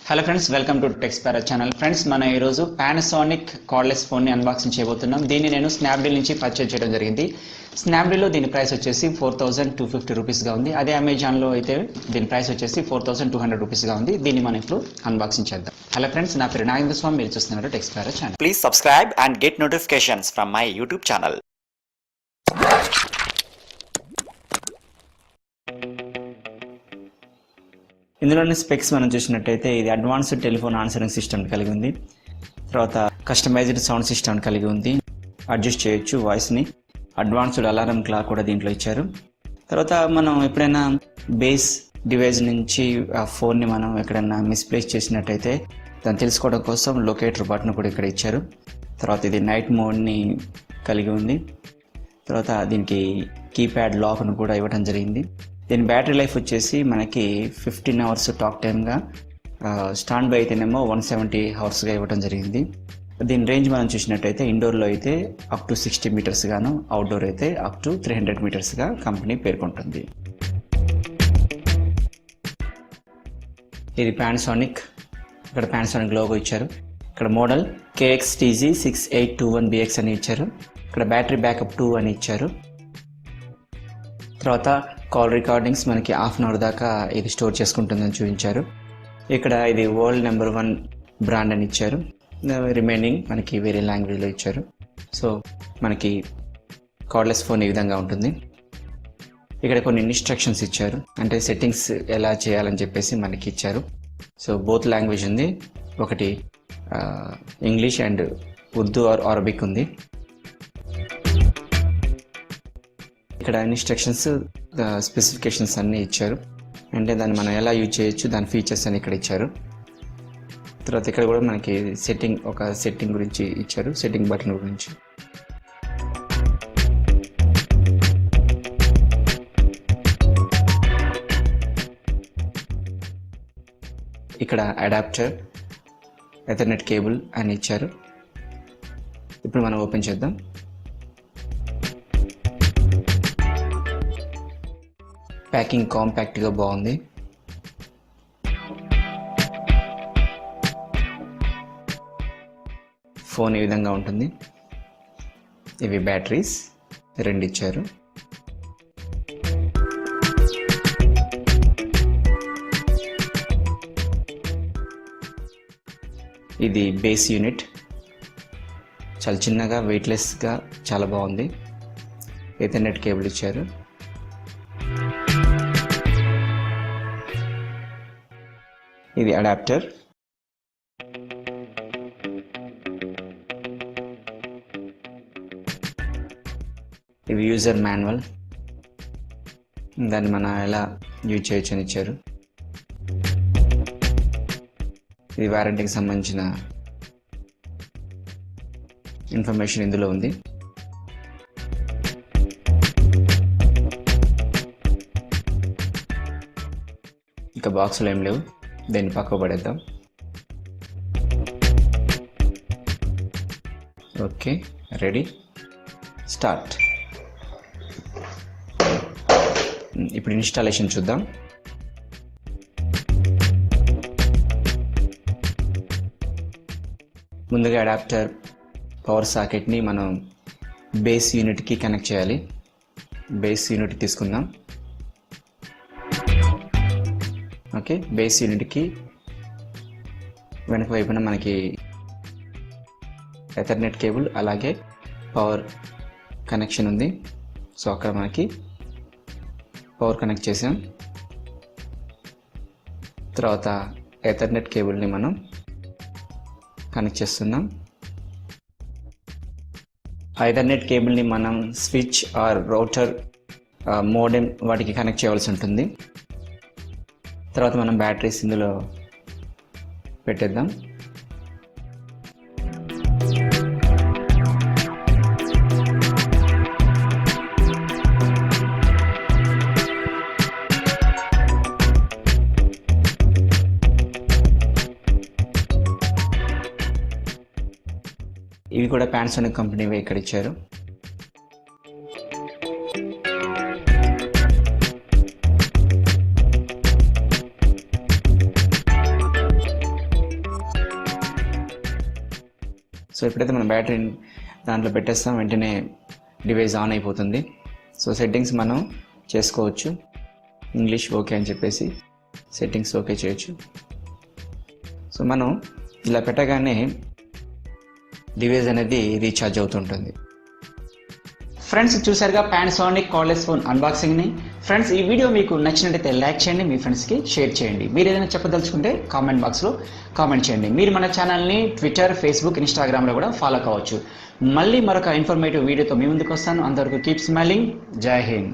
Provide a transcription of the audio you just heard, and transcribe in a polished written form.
Hello friends, welcome to Techspara channel. Friends, మనం ఈరోజు Panasonic cardless ఫోన్ని అన్బాక్సింగ్ చేయబోతున్నాం. దీన్ని నేను స్నాప్డీల్ నుంచి పర్చేజ్ చేయడం జరిగింది. స్నాప్డీల్లో దీని ప్రైస్ వచ్చేసి 4250 రూపీస్గా ఉంది. అదే అమెజాన్లో అయితే దీని ప్రైస్ వచ్చేసి 4200 రూపీస్గా ఉంది. దీన్ని మనం ఇప్పుడు అన్బాక్సింగ్ చేద్దాం. హలో ఫ్రెండ్స్, నా పేరు నాగేంద్ర స్వామి, మీరు చూస్తున్నారు టెక్స్పారా channel. Please subscribe and get notifications from my YouTube channel. ఇందులోని స్పెక్స్ మనం చూసినట్టయితే ఇది అడ్వాన్స్డ్ టెలిఫోన్ ఆన్సరింగ్ సిస్టమ్ కలిగి ఉంది. తర్వాత కస్టమైజ్డ్ సౌండ్ సిస్టమ్ కలిగి ఉంది. అడ్జస్ట్ చేయొచ్చు వాయిస్ని. అడ్వాన్స్డ్ అలారం క్లాక్ కూడా దీంట్లో ఇచ్చారు. తర్వాత మనం ఎప్పుడైనా బేస్ డివైస్ నుంచి ఆ ఫోన్ని మనం ఎక్కడైనా మిస్ప్లేస్ చేసినట్టయితే దాన్ని తెలుసుకోవడం కోసం లొకేటర్ బటన్ కూడా ఇక్కడ ఇచ్చారు. తర్వాత ఇది నైట్ మోడ్ని కలిగి ఉంది. తర్వాత దీనికి కీప్యాడ్ లాక్ను కూడా ఇవ్వడం జరిగింది. దీని బ్యాటరీ లైఫ్ వచ్చేసి మనకి 15 అవర్స్ టాక్ టైమ్గా, స్టాండ్ బై అయితేనేమో 170 అవర్స్గా ఇవ్వడం జరిగింది. దీని రేంజ్ మనం చూసినట్టయితే ఇండోర్లో అయితే అప్ టు 60 మీటర్స్ గాను, అవుట్డోర్ అయితే అప్ టు 300 మీటర్స్గా కంపెనీ పేర్కొంటుంది. ఇది పానాసోనిక్. ఇక్కడ పానాసోనిక్ లోగో ఇచ్చారు. ఇక్కడ మోడల్ KXTZ6821BX అని ఇచ్చారు. ఇక్కడ బ్యాటరీ బ్యాకప్ 2 అని ఇచ్చారు. తర్వాత కాల్ రికార్డింగ్స్ మనకి హాఫ్ అన్ అవర్ దాకా ఇది స్టోర్ చేసుకుంటుందని చూపించారు. ఇక్కడ ఇది వరల్డ్ నెంబర్ 1 బ్రాండ్ అని ఇచ్చారు. రిమైనింగ్ మనకి వేరే లాంగ్వేజ్లో ఇచ్చారు. సో మనకి కార్డ్లెస్ ఫోన్ ఈ విధంగా ఉంటుంది. ఇక్కడ కొన్ని ఇన్స్ట్రక్షన్స్ ఇచ్చారు, అంటే సెట్టింగ్స్ ఎలా చేయాలని చెప్పేసి మనకి ఇచ్చారు. సో బోత్ లాంగ్వేజ్ ఉంది. ఒకటి English and Urdu or Arabic ఉంది. ఇక్కడ ఇన్స్ట్రక్షన్స్, స్పెసిఫికేషన్స్ అన్నీ ఇచ్చారు. అంటే దాన్ని మనం ఎలా యూజ్ చేయొచ్చు, దాని ఫీచర్స్ అని ఇక్కడ ఇచ్చారు. తర్వాత ఇక్కడ కూడా మనకి సెట్టింగ్ గురించి ఇచ్చారు, సెట్టింగ్ బటన్ గురించి. ఇక్కడ అడాప్టర్, ఎథర్నెట్ కేబుల్ అని ఇచ్చారు. ఇప్పుడు మనం ఓపెన్ చేద్దాం. ప్యాకింగ్ కాంపాక్ట్గా బాగుంది. ఫోన్ ఈ విధంగా ఉంటుంది. ఇవి బ్యాటరీస్ 2 ఇచ్చారు. ఇది బేస్ యూనిట్. చాలా చిన్నగా, వెయిట్లెస్గా చాలా బాగుంది. ఎథర్నెట్ కేబుల్ ఇచ్చారు. ఇది అడాప్టర్. ఇవి యూజర్ మాన్యువల్, దాన్ని మనం ఎలా యూజ్ చేయొచ్చు అని ఇచ్చారు. ఇది వారంటీకి సంబంధించిన ఇన్ఫర్మేషన్ ఇందులో ఉంది. ఇంకా బాక్సులు ఏం లేవు, దీన్ని పక్కకు పడేద్దాం. Okay, ready, start. ఇప్పుడు ఇన్స్టాలేషన్ చూద్దాం. ముందుగా అడాప్టర్ పవర్ సాకెట్ని మనం బేస్ యూనిట్కి కనెక్ట్ చేయాలి. బేస్ యూనిట్ తీసుకుందాం. ఓకే, బేస్ యూనిట్కి వెనక వైపున మనకి ఎథర్నెట్ కేబుల్ అలాగే పవర్ కనెక్షన్ ఉంది. సో అక్కడ మనకి పవర్ కనెక్ట్ చేసాం. తర్వాత ఎథర్నెట్ కేబుల్ని మనం కనెక్ట్ చేస్తున్నాం. ఎథర్నెట్ కేబుల్ని మనం స్విచ్ ఆర్ రౌటర్, మోడెమ్ వాటికి కనెక్ట్ చేయవలసి ఉంటుంది. తర్వాత మనం బ్యాటరీస్ ఇందులో పెట్టేద్దాం. ఇవి కూడా పానాసోనిక్ కంపెనీవే ఇక్కడ ఇచ్చారు. సో ఎప్పుడైతే మనం బ్యాటరీని దాంట్లో పెట్టేస్తాం వెంటనే డివైస్ ఆన్ అయిపోతుంది. సో సెట్టింగ్స్ మనం చేసుకోవచ్చు. ఇంగ్లీష్ ఓకే అని చెప్పేసి సెట్టింగ్స్ ఓకే చేయొచ్చు. సో మనం ఇలా పెట్టగానే డివైస్ అనేది రీఛార్జ్ అవుతుంటుంది. ఫ్రెండ్స్ చూసారుగా పానాసోనిక్ కార్డ్లెస్ ఫోన్ అన్బాక్సింగ్ని. ఫ్రెండ్స్ ఈ వీడియో మీకు నచ్చినట్టయితే లైక్ చేయండి, మీ ఫ్రెండ్స్కి షేర్ చేయండి. మీరు ఏదైనా చెప్పదలుచుకుంటే కామెంట్ బాక్స్లో కామెంట్ చేయండి. మీరు మన ఛానల్ని ట్విట్టర్, ఫేస్బుక్, ఇన్స్టాగ్రామ్లో కూడా ఫాలో కావచ్చు. మళ్ళీ మరొక ఇన్ఫర్మేటివ్ వీడియోతో మీ ముందుకు వస్తాను. అంతవరకు కీప్ స్మైలింగ్. జై హింద్.